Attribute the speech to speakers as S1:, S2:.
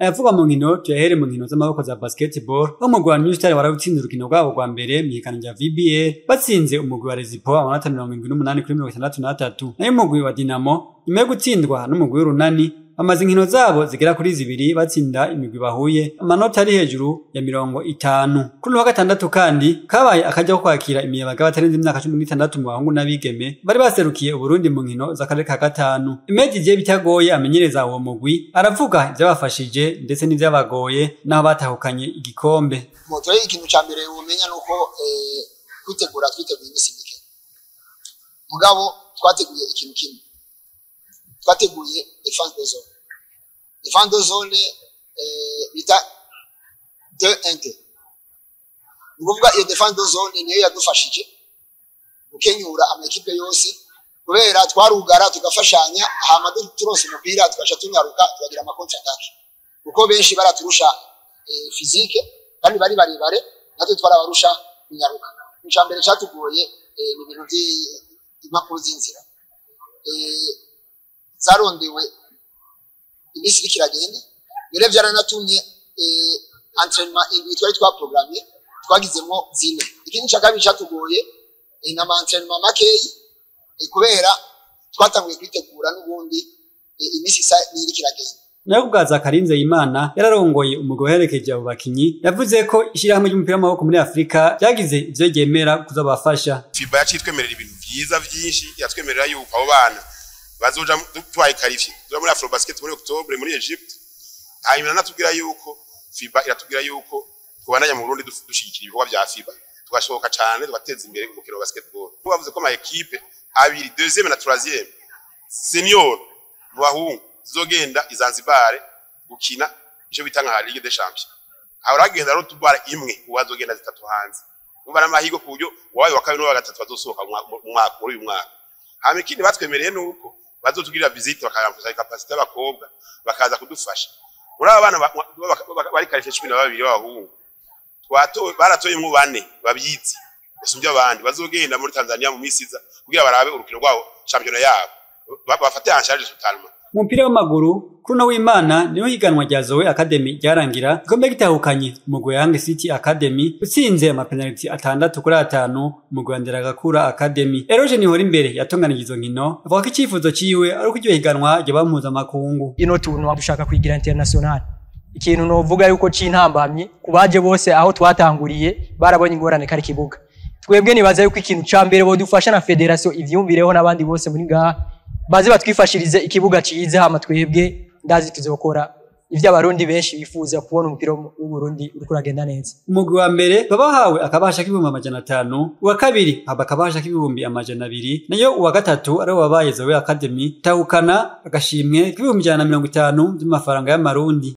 S1: ayavuga mu nkino tuyahere mu nkino z'amaboko za basketball aho umugwi wa New Star warawutsinze urukino rwabo rwa mbere mw'higanwa rya VBA batsinze umugwi wa Rezipo amanota 78-63 nayo umugwi wa Dinamo nyuma yo gutsindwa n'umugwi w'Urunani amaze inkino zabo zigera kuri zibiri batsinda imigwi bahuye amanota ari hejuru ya 50. Kuri wa gatandatu kandi kabaye akajya kwakira imiyabaga batarenze imyaka 16 mu bahungu n'abigeme bari baserukiye Burundi mu nkino z'akarere ka gatanu. Imedi je bitagoye amenyereza uwo mugwi aravuga ibyabafashije ndetse n'ivyabagoye naho batahukanye igikombe.
S2: Moto y'ikintu ca mbere umenya nuko twiteguye imisi mike. Mugabo twateguye ikintu kimwe. Twateguye defense de zone. Defense de zone bita 2-1. Nguvuga iyo defense de zone niyo yadufashije gukenyura amakipe yose kubera twarugara tugafashanya hama turonse umupira tugasha tunyaruka tubagira ama contre attaque. Uko benshi baraturusha physique kandi bari bare natwe twarabarusha kunyaruka. Icambere cyatugoye ni ibintu by'impapuro z'inzira. Zarondewe imisi kiragenda bire byaranatumye entraînement indwi twari twaprogramye twagizemo zine ikindi cyakabiri cyatugoye na entraînement makeyi kubera twatanguye kwitegura n'ubundi imisi sa niri kiragenda.
S1: Nayo kubwaza Karinze Imana yararongoye umugabo herekeje abo bakinyi yavuze ko ishirahamwe ry'umupira w'amaboko muri Afrika ryagize ivyo ryemera kuzabafasha.
S3: FIBA yacitwemerera ibintu byiza byinshi yatwemerera yuko abo bana bazoja dutwaye qualifié turi muri Afro Basket muri Octobre muri Egypte hanyuma natubwira yuko FIBA iratubwira yuko kubandanya mu Burundi dushigikira ibikorwa bya FIBA tugashoboka cyane tugateza imbere umukino wa basketball. Bavuze ko ama equipe abiri deuxième na troisième senior mu bahungu zizogenda izanzibare gukina ico bitanga ha Ligue des Champions. Abaragenda ro tubara imwe uwazogenda zitatu hanze. Umva n'amahigo ku buryo wabaye wa kabiri no wa gatatu bazosohoka mu mwaka muri uyu mwaka. Hama ikindi batwemereye nuko bazotugirira visite bakaramfuza capacité y'abakobwa bakaza kudufasha. Muri aba bana bari qualifié 12 b'abahungu. Baratoye mu bane babyizi. Basumvye abandi bazogenda muri Tanzania mu misiza kugira barabe urukino rwabo championnat yabo. Bafate en charge totalement.
S1: Umupira w'amaguru Kuno w'Imana niho higanwa rya Zoe Academy ryarangira ikombe gitahukanye umugwi Young City Academy utsinze amapenalty 6-5 umugwi Nderagakura Academy. Eroje niho imbere yatonganije izo nkino avuga ko icifuzo ciwe ari ukujyo higanwa ryo bamuza makungu.
S4: Ino tuntu wabushaka kwigira international. Ikintu no vuga yuko cintambamye kubaje bose aho twatanguriye barabonye ingorane kari kibuga. Twebwe nibaza yuko ikintu ca mbere bo dufasha na federation ivyumvireho nabandi bose muri ngaha baze batwifashirize ikibuga cize hama twebwe ndazi tuzokora ivyo abarundi benshi bifuza kubona umupira w'u Burundi uriko uragenda neza.
S1: Umugwi wa mbere babahawe akabasha k'ibihumbi 500, uwa kabiri akabasha k'ibihumbi 200, nayo uwa gatatu ari wabaye Zoe Academy tahukana agashimwe k'ibihumbi 150 by'amafaranga y'amarundi.